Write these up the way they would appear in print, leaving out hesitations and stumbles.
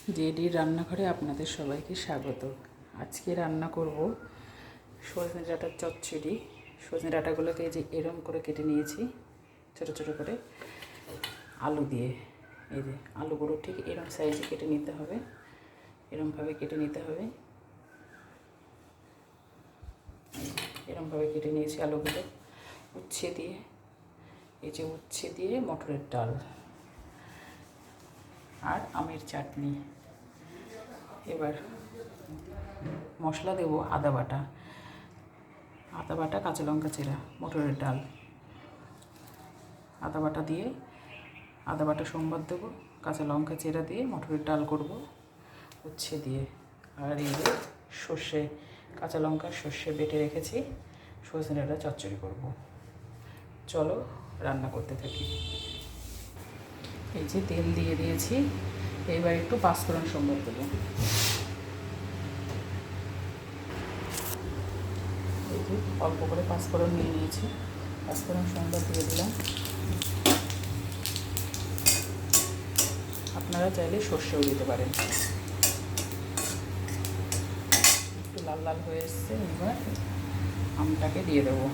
জেডির রান্নাঘরে আপনাদের সবাইকে স্বাগত। আজকে রান্না করব সজনে ডাঁটার চচ্চড়ি। সজনে ডাঁটাগুলোকে এই যে এরম করে কেটে নিয়েছি ছোটো ছোটো করে, আলু দিয়ে। এই যে আলুগুলো ঠিক এরম সাইজে কেটে নিতে হবে, এরমভাবে কেটে নিতে হবে। এরমভাবে কেটে নিয়েছি আলুগুলো। উচ্ছে দিয়ে, এই যে উচ্ছে দিয়ে মটরের ডাল আর আমের চাটনি। এবার মশলা দেবো আদা বাটা, কাঁচা লঙ্কা চেরা, মটরের ডাল, আদা বাটা দিয়ে আদা বাটা সোমবার দেবো, কাঁচা লঙ্কা চেরা দিয়ে মটরের ডাল করব উচ্ছে দিয়ে। আর এই যে সর্ষে, কাঁচা লঙ্কা সর্ষে বেটে রেখেছি, সজনে ডাঁটা চচ্চড়ি করব। চলো রান্না করতে থাকি। এই যে তেল দিয়ে দিয়েছি, এইবার একটু পাঁচফোড়ন সোমবার দেবো। এই যে অল্প করে পাঁচফোড়ন নিয়ে নিয়েছি, পাঁচফোড়ন সোমবার দিয়ে দিলাম। আপনারা চাইলে সর্ষেও দিতে পারেন। একটু লাল লাল হয়ে এসছে, এবার আমটাকে দিয়ে দেবো।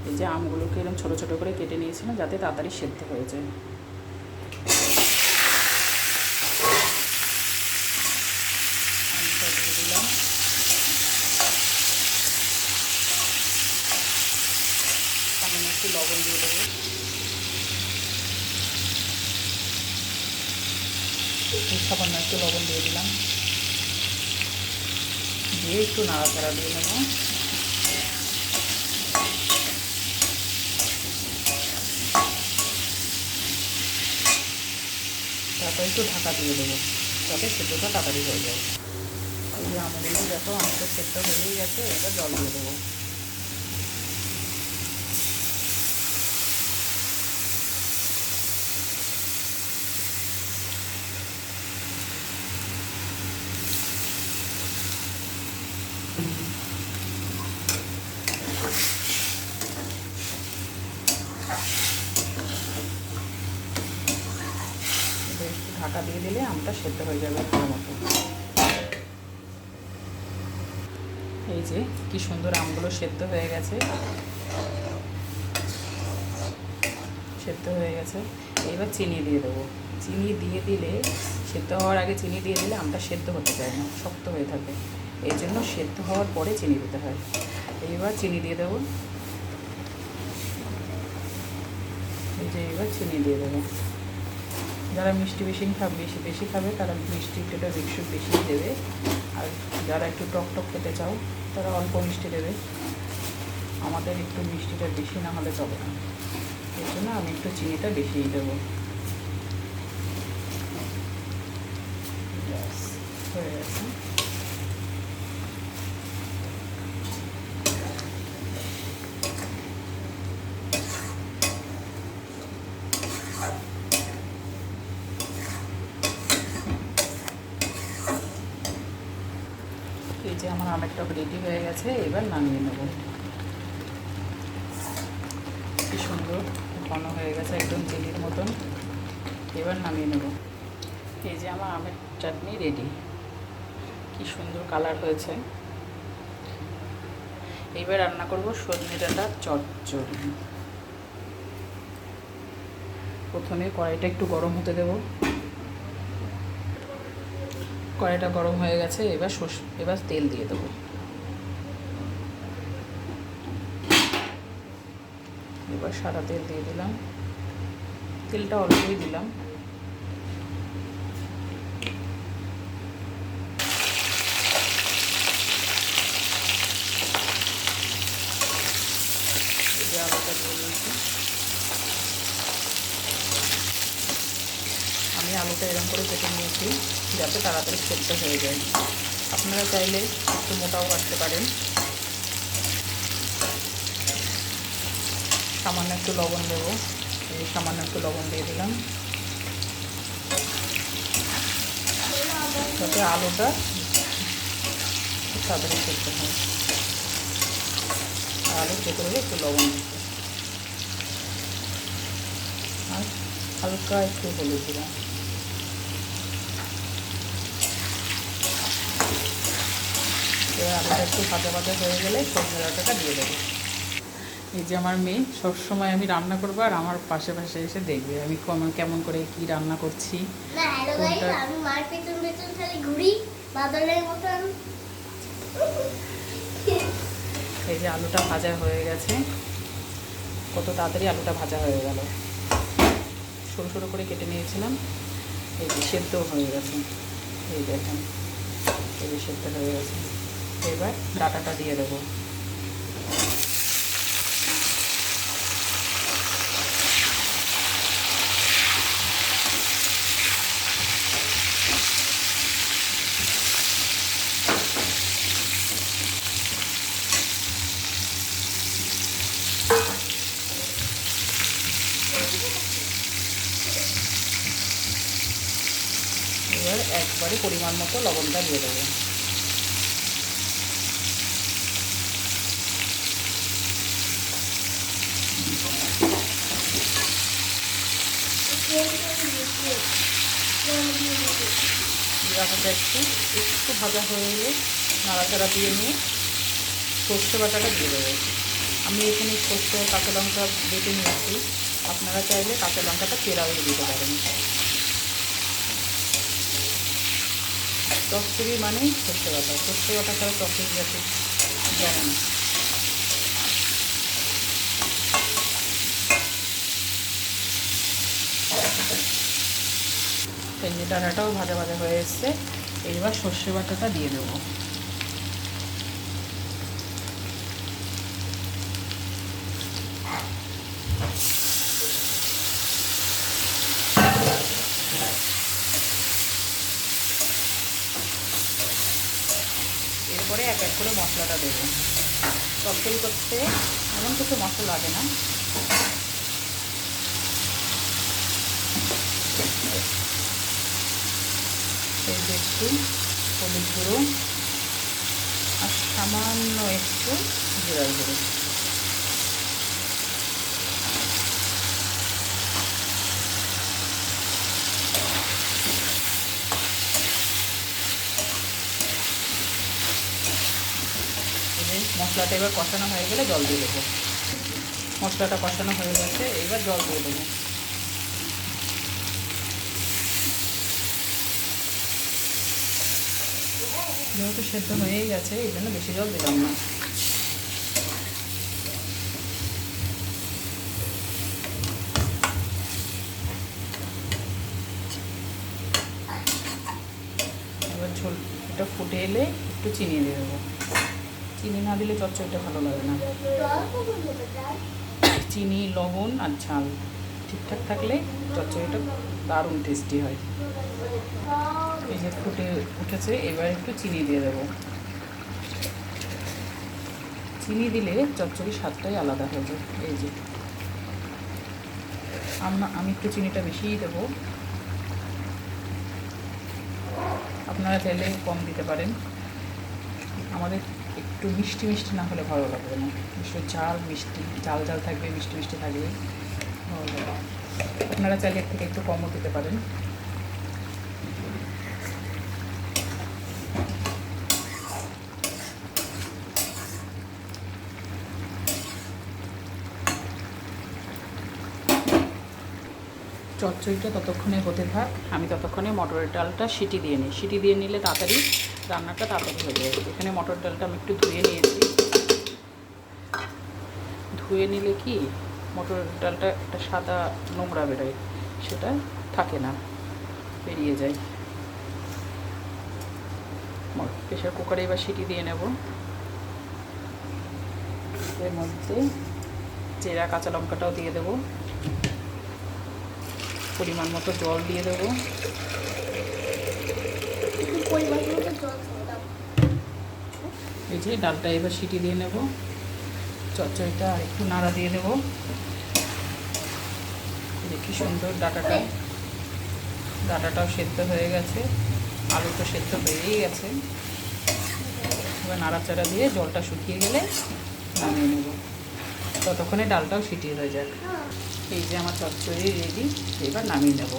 এই যে আমগুলোকে এরকম ছোটো ছোটো করে কেটে নিয়েছিলাম যাতে তাড়াতাড়ি সেদ্ধ হয়ে যায়। আমটা দিয়ে দিলাম। সামান্য একটু লবণ দিয়ে দেবো। সামান্য একটু লবণ দিয়ে দিলাম, দিয়ে একটু নাড়াচাড়া দিয়ে নেব। তারপর একটু ঢাকা দিয়ে দেবো যাতে সেদ্ধটা তাড়াতাড়ি হয়ে যায়। এই যে আমগুলো দেখো আমাদের সেদ্ধ হয়েই গেছে, এবার জল দিয়ে দেবো। একটু ঢাকা দিয়ে দিলে আমটা সেদ্ধ হয়ে যাবে ভালো মতো। এই যে কি সুন্দর আমগুলো সেদ্ধ হয়ে গেছে, এইবার চিনি দিয়ে দেবো। চিনি দিয়ে দিলে, সেদ্ধ হওয়ার আগে চিনি দিয়ে দিলে আমটা সেদ্ধ হতে চায় না, শক্ত হয়ে থাকে। এই জন্য সেদ্ধ হওয়ার পরে চিনি দিতে হয়। এইবার চিনি দিয়ে দেবো। এই যে এবার চিনি দিয়ে দেবো। যারা মিষ্টি বেশি খাবে তারা মিষ্টিটা বেশি দেবে, আর যারা একটু টক টক খেতে চাও তারা অল্প মিষ্টি দেবে। আমাদের একটু মিষ্টিটা বেশি না হলে চলে না, এর জন্য আমি একটু চিনিটা বেশিই দেবো। হয়ে গেছে। এই যে আমার আমের টক রেডি হয়ে গেছে, এবার নামিয়ে নেব। কি সুন্দর ঘন হয়ে গেছে, একদম জেলির মতন। এবার নামিয়ে নেব। এই যে আমার আমের চাটনি রেডি, কি সুন্দর কালার হয়েছে। এইবার রান্না করব সজনে ডাঁটার চচ্চড়ি। প্রথমে কড়াইটা একটু গরম হতে দেব। কড়াইটা গরম হয়ে গেছে, এবার তেল দিয়ে দেবো। এবার সাদা তেল দিয়ে দিলাম, তেলটা অল্পই দিলাম। আলুটা দিয়ে দিয়েছি। আমি আলুটা এরকম করে কেটে নিয়েছি যাতে তাড়াতাড়ি সেদ্ধ হয়ে যায়। আপনারা চাইলে একটু মোটাও কাটতে পারেন। সামান্য একটু লবণ দেবো, এই সামান্য একটু লবণ দিয়ে দিলাম যাতে আলুটা তাড়াতাড়ি সেদ্ধ হয়। আলু ভেতরে একটু লবণ দিতে, আর হালকা একটু হলুদ দিলাম। এবার আলুটা একটু ভাজা ভাজা হয়ে গেলে সজনে ডাঁটাটা দিয়ে দেবো। এই যে আমার মেয়ে, সবসময় আমি রান্না করবো আর আমার পাশে পাশে এসে দেখবে আমি কেমন করে কি রান্না করছি। আমি মার পেছন পেছন খালি ঘুরি বাদলের মতন। এই যে আলুটা ভাজা হয়ে গেছে, কত তাড়াতাড়ি আলুটা ভাজা হয়ে গেল। সরু সরু করে কেটে নিয়েছিলাম, এই যে সেদ্ধ হয়ে গেছে। এই দেখেন, এই যে সেদ্ধ হয়ে গেছে। এবার ডাঁটাটা দিয়ে দেবো। এবার একবারে পরিমাণ মতো লবণটা দিয়ে দেবো। জিরাটা একটু ভাজা হয়ে এলে নাড়াচাড়া দিয়ে নিয়ে সর্ষে বাটাটা দিয়ে দেবো। আমি এখানে সর্ষে কাঁচা লঙ্কা বেটে নিয়েছি, আপনারা চাইলে কাঁচা লঙ্কাটা চেরাও দিতে পারেন। চচ্চড়ি মানেই সর্ষে বাটা, সর্ষে বাটা ছাড়া চচ্চড়ি আছে জানে না। এই যে ডাঁটাটাও ভাজা ভাজা হয়ে এসছে, এইবার সর্ষে বাটাটা দিয়ে দেবো। এরপরে এক এক করে মশলাটা দেবো। তরকারি করতে এমন কিছু মশলা লাগে না, এই যে একটু হলুদ গুঁড়ো আর সামান্য একটু জিরার গুঁড়ো। মশলাটা এবার কষানো হয়ে গেলে জল দিয়ে দেবো। মশলাটা কষানো হয়ে গেছে, এবার জল দিয়ে দেবো। যেহেতু সেদ্ধ হয়েই গেছে এই জন্য বেশি জল দিলাম না। এবার ঝোল এটা ফুটে এলে একটু চিনি দিয়ে দেবো। চিনি না দিলে চচ্চড়িটা ভালো লাগে না। চিনি, লবণ আর ঝাল ঠিকঠাক থাকলে চচ্চড়িটা দারুণ টেস্টি হয়। এই যে ফুটে উঠেছে, এবার একটু চিনি দিয়ে দেবো। চিনি দিলে চচ্চড়ির স্বাদটাই আলাদা হয়ে যায়। এই যে আমি একটু চিনিটা বেশিই দেবো, আপনারা চাইলে কম দিতে পারেন। আমাদের একটু মিষ্টি মিষ্টি না হলে ভালো লাগবে না, একটু ঝাল মিষ্টি, ঝাল ঝাল থাকবে, মিষ্টি মিষ্টি থাকবে। আপনারা চাইলে এর থেকে একটু কমও দিতে পারেন। চচ্চড়িটা ততক্ষণে হতে থাক, আমি ততক্ষণে মটরের ডালটা সিটি দিয়ে নিই। সিটি দিয়ে নিলে তাড়াতাড়ি রান্নাটা তাড়াতাড়ি হয়ে যায়। এখানে মটর ডালটা আমি একটু ধুয়ে নিয়েছি। ধুয়ে নিলে কি মটর ডালটা একটা সাদা নোংরা বেরোয়, সেটা থাকে না, বেরিয়ে যায়। প্রেশার কুকারে এবার সিটি দিয়ে নেব। এর মধ্যে চেরা কাঁচা লঙ্কাটাও দিয়ে দেবো, পরিমাণ মতো জল দিয়ে দেবো। এই যে ডালটা এবার সিটি দিয়ে নেব। চচ্চড়িটা একটু নাড়া দিয়ে দেবো। কি সুন্দর ডাঁটাটাও সেদ্ধ হয়ে গেছে, আলু তো সেদ্ধ হয়েই গেছে। এবার নাড়াচাড়া দিয়ে জলটা শুকিয়ে গেলে নামিয়ে নেব। ততক্ষণে ডালটাও সিটি হয়ে যাক। এই যে আমার চচ্চড়ি রেডি, এবার নামিয়ে নেব।